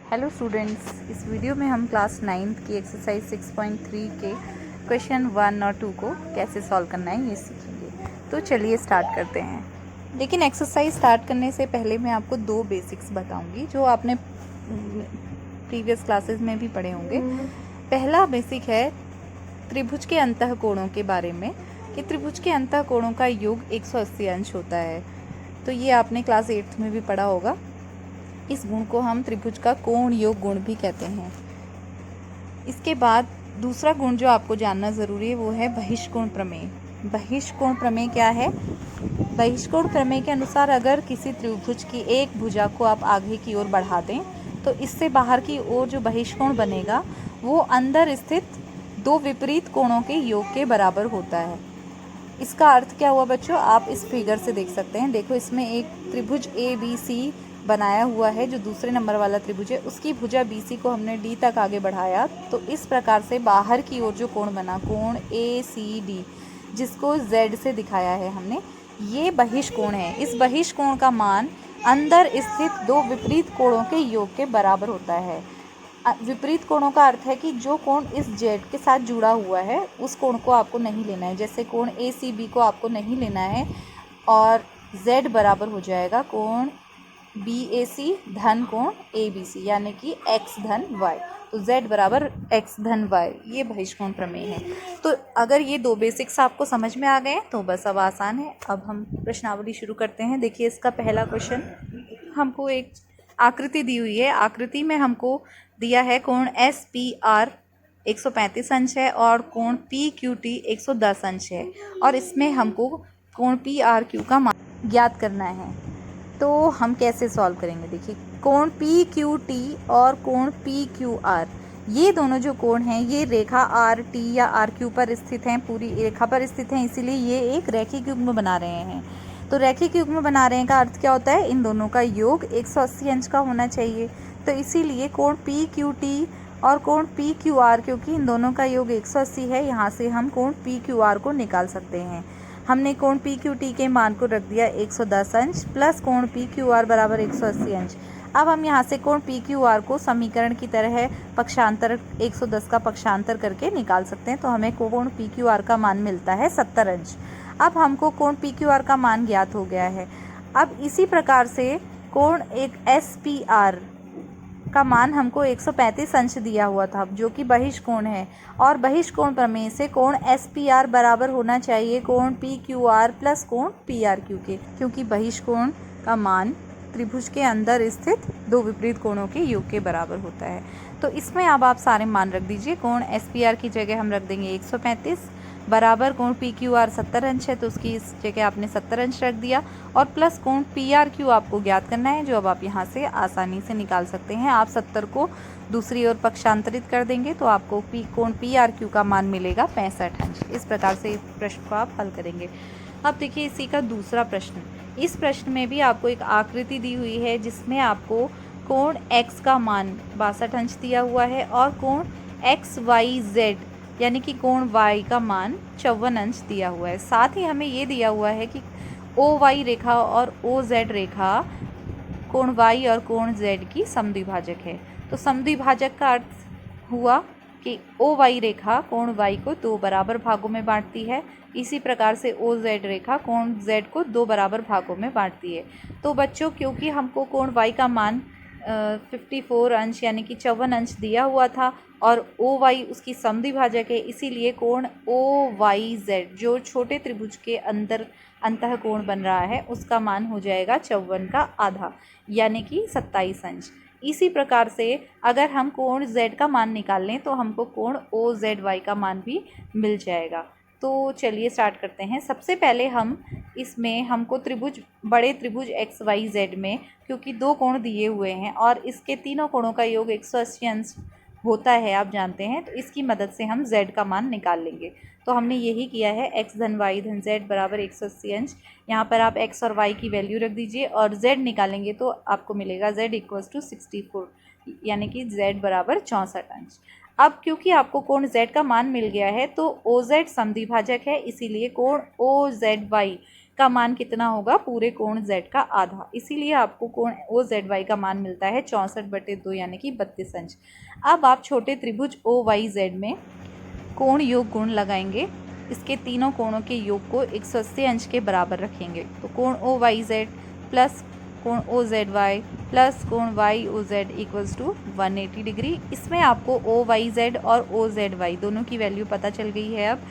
Hello students, इस video में हम क्लास 9th की एक्सरसाइज 6.3 के क्वेश्चन 1 और 2 को कैसे सॉल्व करना है ये सीखेंगे। तो चलिए स्टार्ट करते हैं। लेकिन एक्सरसाइज स्टार्ट करने से पहले मैं आपको दो बेसिक्स बताऊंगी जो आपने प्रीवियस क्लासेस में भी पढ़े होंगे। पहला बेसिक है त्रिभुज के अंतःकोणों के बारे में कि त्रिभुज के अंतःकोणों का योग 180 अंश होता है। तो ये आपने क्लास 8th में भी पढ़ा होगा। इस गुण को हम त्रिभुज का कोण योग गुण भी कहते हैं। इसके बाद दूसरा गुण जो आपको जानना ज़रूरी है वो है बहिष्कोण प्रमेय। बहिष्कोण प्रमेय क्या है? बहिष्कोण प्रमेय के अनुसार अगर किसी त्रिभुज की एक भुजा को आप आगे की ओर बढ़ा दें तो इससे बाहर की ओर जो बहिष्कोण बनेगा वो अंदर स्थित दो विपरीत कोणों के योग के बराबर होता है। इसका अर्थ क्या हुआ बच्चों? आप इस फिगर से देख सकते हैं। देखो, इसमें एक त्रिभुज ABC बनाया हुआ है जो दूसरे नंबर वाला त्रिभुज है। उसकी भुजा BC को हमने D तक आगे बढ़ाया तो इस प्रकार से बाहर की ओर जो कोण बना, कोण ACD, जिसको Z से दिखाया है हमने, ये बहिष्कोण है। इस बहिष्कोण का मान अंदर स्थित दो विपरीत कोणों के योग के बराबर होता है। विपरीत कोणों का अर्थ है कि जो कोण इस Z के साथ जुड़ा हुआ है उस कोण को आपको नहीं लेना है। जैसे कोण ACB को आपको नहीं लेना है और Z बराबर हो जाएगा कोण BAC धन कोण ABC, यानी कि x धन y। तो Z बराबर x धन y, ये बहिष्कोण प्रमेय है। तो अगर ये दो बेसिक्स आपको समझ में आ गए तो बस अब आसान है। अब हम प्रश्नावली शुरू करते हैं। देखिए, इसका पहला क्वेश्चन, हमको एक आकृति दी हुई है। आकृति में हमको दिया है कोण SPR 135 अंश है और कोण PQT 110 अंश है और इसमें हमको कोण PRQ का मान ज्ञात करना है। तो हम कैसे सॉल्व करेंगे? देखिए, कोण PQT और कोण PQR, ये दोनों जो कोण हैं ये रेखा RT या RQ पर स्थित हैं, पूरी रेखा पर स्थित हैं, इसीलिए ये एक रैखिक युग्म बना रहे हैं। तो रैखिक युग्म बना रहे हैं का अर्थ क्या होता है? इन दोनों का योग 180 अंश का होना चाहिए। तो इसीलिए कोण PQT और कोण PQR, क्योंकि इन दोनों का योग 180 है, यहाँ से हम कोण PQR को निकाल सकते हैं। हमने कोण PQT के मान को रख दिया 110 अंश प्लस कोण PQR बराबर 180 अंश। अब हम यहाँ से कोण PQR को समीकरण की तरह पक्षांतर 110 का पक्षांतर करके निकाल सकते हैं। तो हमें कोण PQR का मान मिलता है 70 अंश। अब हमको कोण PQR का मान ज्ञात हो गया है। अब इसी प्रकार से कोण एक SPR का मान हमको 135 अंश दिया हुआ था जो कि बहिष्कोण है, और बहिष्कोण प्रमेय से कोण SPR बराबर होना चाहिए कोण PQR प्लस कोण PRQ के, क्योंकि बहिष्कोण का मान त्रिभुज के अंदर स्थित दो विपरीत कोणों के योग के बराबर होता है। तो इसमें अब आप सारे मान रख दीजिए। कोण SPR की जगह हम रख देंगे 135 बराबर कोण PQR 70 अंश है तो उसकी इस जगह आपने 70 अंश रख दिया, और प्लस कोण PRQ आपको ज्ञात करना है जो अब आप यहाँ से आसानी से निकाल सकते हैं। आप 70 को दूसरी ओर पक्षांतरित कर देंगे तो आपको कोण PRQ का मान मिलेगा 65 अंश। इस प्रकार से इस प्रश्न को आप हल करेंगे। अब देखिए इसी का दूसरा प्रश्न। इस प्रश्न में भी आपको एक आकृति दी हुई है जिसमें आपको कोण X का मान 62 अंश दिया हुआ है और कोण XYZ यानी कि कोण Y का मान 54 अंश दिया हुआ है। साथ ही हमें ये दिया हुआ है कि OY रेखा और OZ रेखा कोण Y और कोण Z की समद्विभाजक है। तो समद्विभाजक का अर्थ हुआ कि OY रेखा कोण Y को दो बराबर भागों में बांटती है, इसी प्रकार से OZ रेखा कोण Z को दो बराबर भागों में बांटती है। तो बच्चों, क्योंकि हमको कोण Y का मान 54 अंश यानी कि 54 अंश दिया हुआ था और OY उसकी समद्विभाजक है, इसीलिए कोण OYZ जो छोटे त्रिभुज के अंदर अंतः कोण बन रहा है उसका मान हो जाएगा 54 का आधा यानी कि 27 अंश। इसी प्रकार से अगर हम कोण Z का मान निकाल लें तो हमको कोण OZY का मान भी मिल जाएगा। तो चलिए स्टार्ट करते हैं। सबसे पहले हम इसमें हमको बड़े त्रिभुज XYZ में, क्योंकि दो कोण दिए हुए हैं और इसके तीनों कोणों का योग 180 अंश होता है, आप जानते हैं, तो इसकी मदद से हम Z का मान निकाल लेंगे। तो हमने यही किया है। x धन y धन z बराबर 180 अंश। यहाँ पर आप x और y की वैल्यू रख दीजिए और z निकालेंगे तो आपको मिलेगा z इक्वल्स टू 64 यानी कि z बराबर 64 अंश। अब क्योंकि आपको कोण Z का मान मिल गया है तो OZ समद्विभाजक है, इसीलिए कोण OZY का मान कितना होगा, पूरे कोण z का आधा। इसीलिए आपको कोण OZY का मान मिलता है 64/2 यानी कि 32 अंश। अब आप छोटे त्रिभुज OYZ में कोण योग गुण लगाएंगे। इसके तीनों कोणों के योग को 180 अंश के बराबर रखेंगे। तो कोण OYZ प्लस कोण OZY प्लस कोण YOZ इक्वल्स टू 180 डिग्री। इसमें आपको OYZ और OZY दोनों की वैल्यू पता चल गई है। अब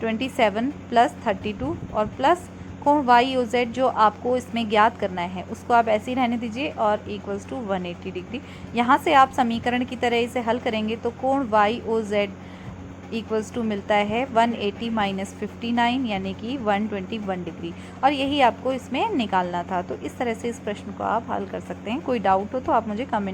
27 प्लस 32 और प्लस कोण YOZ जो आपको इसमें ज्ञात करना है उसको आप ऐसे ही रहने दीजिए और इक्वल्स टू 180 डिग्री। यहाँ से आप समीकरण की तरह इसे हल करेंगे तो कोण YOZ इक्वल्स टू मिलता है 180 माइनस 59 यानी कि 121 डिग्री, और यही आपको इसमें निकालना था। तो इस तरह से इस प्रश्न को आप हल कर सकते हैं। कोई डाउट हो तो आप मुझे कमेंट